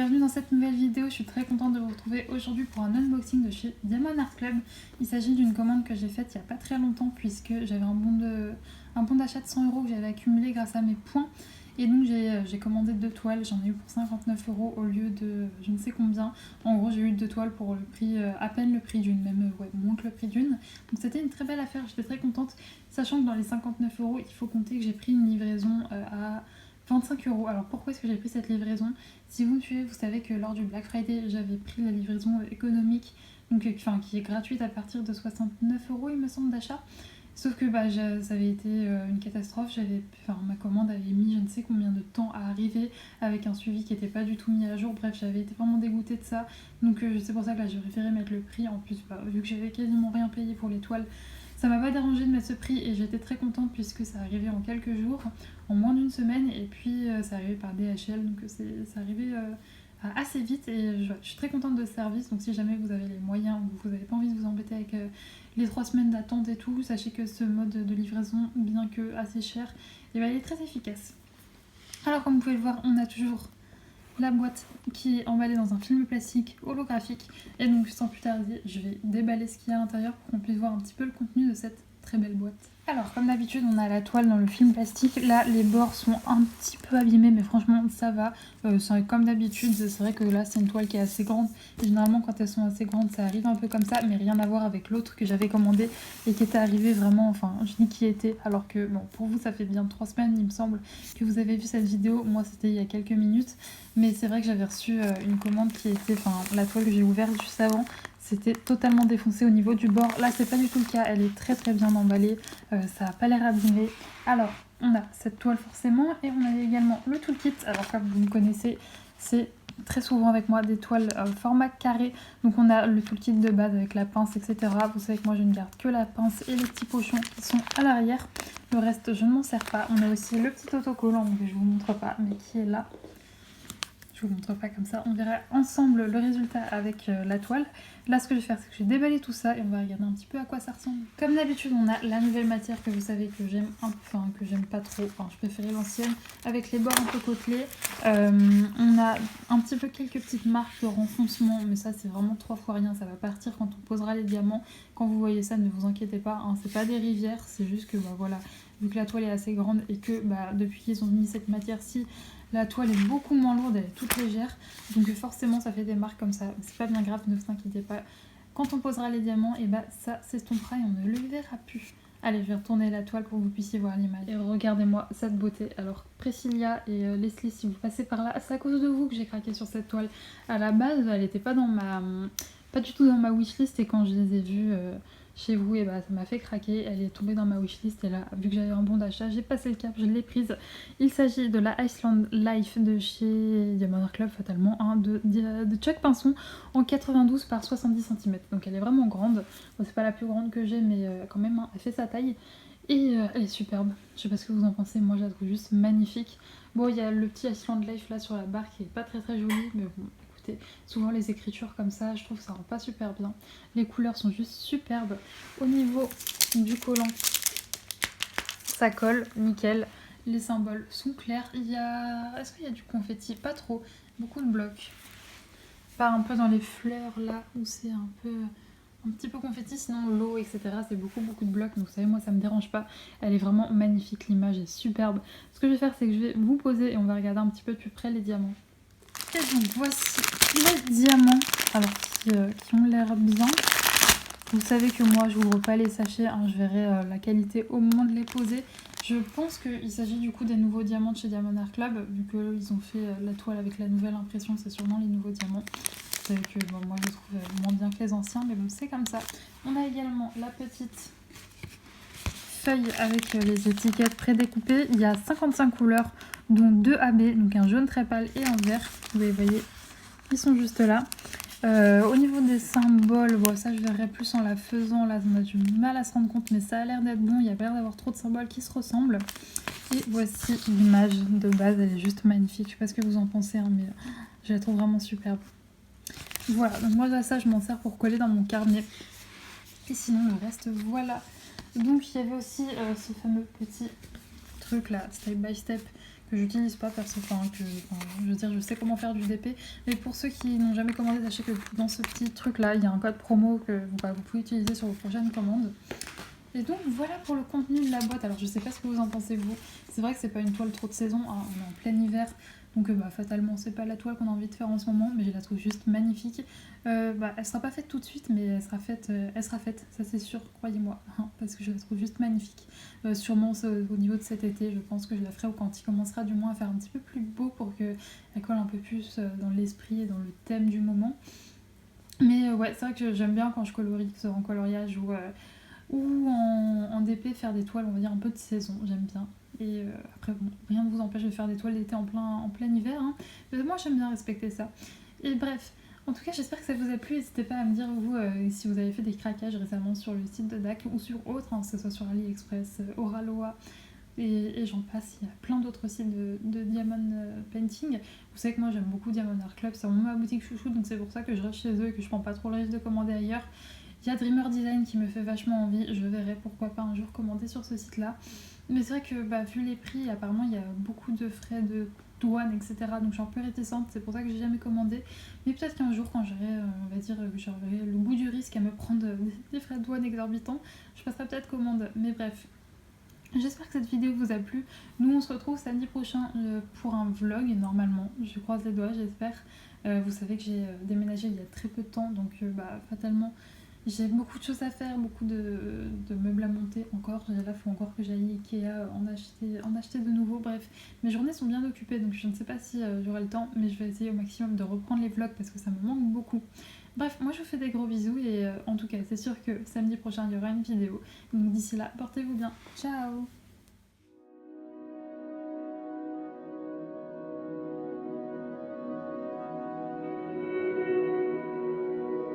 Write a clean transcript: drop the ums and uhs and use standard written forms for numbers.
bienvenue dans cette nouvelle vidéo. Je suis très contente de vous retrouver aujourd'hui pour un unboxing de chez Diamond Art Club. Il s'agit d'une commande que j'ai faite il n'y a pas très longtemps puisque j'avais un bon d'achat de 100 € que j'avais accumulé grâce à mes points. Et donc j'ai commandé 2 toiles, j'en ai eu pour 59 € au lieu de je ne sais combien. En gros j'ai eu 2 toiles pour le prix, à peine le prix d'une, même moins que le prix d'une. Donc c'était une très belle affaire, j'étais très contente. Sachant que dans les 59 €, il faut compter que j'ai pris une livraison à 25 €. Alors pourquoi est-ce que j'ai pris cette livraison? Si vous me suivez, vous savez que lors du Black Friday, j'avais pris la livraison économique, donc, qui est gratuite à partir de 69 € il me semble d'achat. Sauf que ça avait été une catastrophe, ma commande avait mis je ne sais combien de temps à arriver avec un suivi qui n'était pas du tout mis à jour. Bref, j'avais été vraiment dégoûtée de ça. Donc c'est pour ça que là j'ai préféré mettre le prix. En plus, vu que j'avais quasiment rien payé pour les toiles, ça m'a pas dérangé de mettre ce prix et j'étais très contente puisque ça arrivait en quelques jours, en moins d'une semaine, et puis ça arrivait par DHL, donc ça arrivait assez vite et je suis très contente de ce service. Donc si jamais vous avez les moyens ou vous n'avez pas envie de vous embêter avec les 3 semaines d'attente et tout, sachez que ce mode de livraison, bien que assez cher, il est très efficace. Alors comme vous pouvez le voir, on a toujours la boîte qui est emballée dans un film plastique holographique, et donc sans plus tarder je vais déballer ce qu'il y a à l'intérieur pour qu'on puisse voir un petit peu le contenu de cette très belle boîte. Alors comme d'habitude on a la toile dans le film plastique, là les bords sont un petit peu abîmés mais franchement ça va, c'est comme d'habitude. C'est vrai que là c'est une toile qui est assez grande et généralement quand elles sont assez grandes ça arrive un peu comme ça, mais rien à voir avec l'autre que j'avais commandé et qui était arrivé vraiment, enfin je dis qui était, alors que bon pour vous ça fait bien 3 semaines il me semble que vous avez vu cette vidéo, moi c'était il y a quelques minutes, mais c'est vrai que j'avais reçu une commande qui était, la toile que j'ai ouverte juste avant, c'était totalement défoncé au niveau du bord. Là c'est pas du tout le cas, elle est très très bien emballée, ça n'a pas l'air abîmé. Alors on a cette toile forcément et on a également le toolkit. Alors comme vous me connaissez, c'est très souvent avec moi des toiles format carré. Donc on a le toolkit de base avec la pince, etc. Vous savez que moi je ne garde que la pince et les petits pochons qui sont à l'arrière. Le reste je ne m'en sers pas. On a aussi le petit autocollant que je vous montre pas mais qui est là. Je vous montre pas comme ça, on verra ensemble le résultat avec la toile. Là ce que je vais faire c'est que je vais déballer tout ça et on va regarder un petit peu à quoi ça ressemble. Comme d'habitude on a la nouvelle matière que vous savez que j'aime que j'aime pas trop, je préférais l'ancienne avec les bords un peu côtelés. On a un petit peu quelques petites marques de renfoncement, mais ça c'est vraiment 3 fois rien, ça va partir quand on posera les diamants. Quand vous voyez ça, ne vous inquiétez pas, c'est pas des rivières, c'est juste que voilà, vu que la toile est assez grande et que depuis qu'ils ont mis cette matière-ci, la toile est beaucoup moins lourde, elle est toute légère, donc forcément ça fait des marques comme ça. C'est pas bien grave, ne vous inquiétez pas. Quand on posera les diamants, et ça s'estompera et on ne le verra plus. Allez, je vais retourner la toile pour que vous puissiez voir l'image. Et regardez-moi cette beauté. Alors Priscilla et Leslie, si vous passez par là, c'est à cause de vous que j'ai craqué sur cette toile. À la base, elle n'était pas du tout dans ma wishlist, et quand je les ai vues chez vous, et ça m'a fait craquer. Elle est tombée dans ma wishlist et là, vu que j'avais un bon d'achat, j'ai passé le cap, je l'ai prise. Il s'agit de la Iceland Life de chez Diamond Art Club, fatalement, de Chuck Pinson en 92 par 70 cm. Donc elle est vraiment grande. Bon, c'est pas la plus grande que j'ai, mais quand même, elle fait sa taille. Et elle est superbe. Je sais pas ce que vous en pensez, moi je la trouve juste magnifique. Bon, il y a le petit Iceland Life là sur la barre qui est pas très joli, mais bon. Souvent les écritures comme ça, je trouve que ça rend pas super bien. Les couleurs sont juste superbes. Au niveau du collant, ça colle, nickel. Les symboles sont clairs. Est-ce qu'il y a du confetti? Pas trop. Beaucoup de blocs. Pas un peu dans les fleurs là où c'est un petit peu confetti, sinon l'eau, etc. c'est beaucoup de blocs, donc vous savez, moi ça me dérange pas. Elle est vraiment magnifique, l'image est superbe. Ce que je vais faire, c'est que je vais vous poser et on va regarder un petit peu de plus près les diamants. Et donc voici les diamants, alors qui ont l'air bien. Vous savez que moi je n'ouvre pas les sachets, je verrai la qualité au moment de les poser. Je pense qu'il s'agit du coup des nouveaux diamants de chez Diamond Art Club, vu qu'ils ont fait la toile avec la nouvelle impression, c'est sûrement les nouveaux diamants. Vous savez que moi je les trouve moins bien que les anciens, mais bon c'est comme ça. On a également la petite feuille avec les étiquettes prédécoupées. Il y a 55 couleurs, dont 2 AB, donc un jaune très pâle et un vert. Vous voyez, ils sont juste là. Au niveau des symboles, ça je verrai plus en la faisant. Là on a du mal à se rendre compte, mais ça a l'air d'être bon. Il n'y a pas l'air d'avoir trop de symboles qui se ressemblent. Et voici l'image de base, elle est juste magnifique. Je sais pas ce que vous en pensez, mais je la trouve vraiment superbe. Voilà, donc moi ça je m'en sers pour coller dans mon carnet. Et sinon le reste, voilà. Donc il y avait aussi ce fameux petit trucs là, step by step, que j'utilise pas perso, je veux dire, je sais comment faire du DP, mais pour ceux qui n'ont jamais commandé, sachez que dans ce petit truc là, il y a un code promo que vous pouvez utiliser sur vos prochaines commandes. Et donc voilà pour le contenu de la boîte. Alors je sais pas ce que vous en pensez vous. C'est vrai que c'est pas une toile trop de saison, hein, on est en plein hiver, donc fatalement c'est pas la toile qu'on a envie de faire en ce moment, mais je la trouve juste magnifique. Elle sera pas faite tout de suite, mais elle sera faite, ça c'est sûr, croyez-moi, hein, parce que je la trouve juste magnifique. Sûrement au niveau de cet été, je pense que je la ferai quand il commencera du moins à faire un petit peu plus beau pour qu'elle colle un peu plus dans l'esprit et dans le thème du moment. Mais ouais, c'est vrai que j'aime bien quand je colorie, que ce soit en coloriage ou en DP, faire des toiles, on va dire, un peu de saison, j'aime bien. Et après, bon, rien ne vous empêche de faire des toiles d'été en plein hiver, hein. Mais moi, j'aime bien respecter ça. Et bref, en tout cas, j'espère que ça vous a plu. N'hésitez pas à me dire, vous, si vous avez fait des craquages récemment sur le site de DAC ou sur autre, hein, que ce soit sur AliExpress, Oraloa, et j'en passe. Il y a plein d'autres sites de Diamond Painting. Vous savez que moi, j'aime beaucoup Diamond Art Club. C'est vraiment ma boutique chouchou, donc c'est pour ça que je reste chez eux et que je prends pas trop le risque de commander ailleurs. Il y a Dreamer Design qui me fait vachement envie, je verrai pourquoi pas un jour commander sur ce site-là. Mais c'est vrai que vu les prix, apparemment il y a beaucoup de frais de douane, etc. Donc je suis un peu réticente, c'est pour ça que j'ai jamais commandé. Mais peut-être qu'un jour, quand j'aurai, on va dire, j'aurai le bout du risque à me prendre des frais de douane exorbitants, je passerai peut-être commande. Mais bref. J'espère que cette vidéo vous a plu. Nous on se retrouve samedi prochain pour un vlog, normalement. Je croise les doigts, j'espère. Vous savez que j'ai déménagé il y a très peu de temps, donc fatalement j'ai beaucoup de choses à faire, beaucoup de meubles à monter encore. Là, il faut encore que j'aille Ikea en acheter de nouveau. Bref, mes journées sont bien occupées, donc je ne sais pas si j'aurai le temps, mais je vais essayer au maximum de reprendre les vlogs parce que ça me manque beaucoup. Bref, moi je vous fais des gros bisous et en tout cas, c'est sûr que samedi prochain, il y aura une vidéo. Donc d'ici là, portez-vous bien. Ciao!